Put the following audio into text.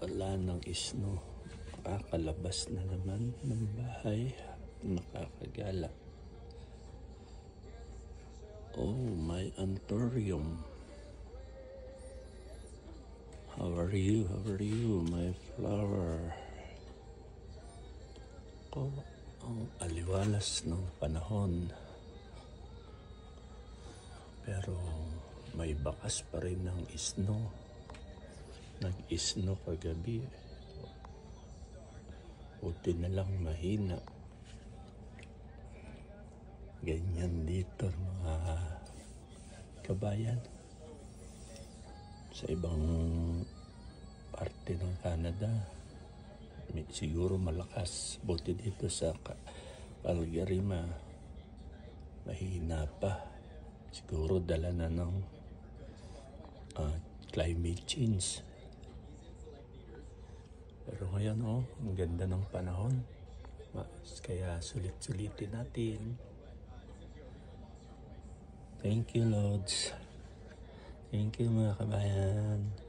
Wala ng snow. Kakalabas na naman ng bahay. Nakakagala. Oh, my anthurium. How are you? How are you, my flower? Oh, ang aliwalas ng panahon. Pero may bakas pa rin ng snow. Nag-snow kagabi. Buti na lang mahina. Ganyan dito mga kabayan. Sa ibang parte ng Canada, siguro malakas. Buti dito sa Calgary mahina pa. Siguro dala na ng climate change. Pero ngayon ang ganda ng panahon. Kaya sulit-sulitin natin. Thank you, Lods. Thank you, mga kabayan.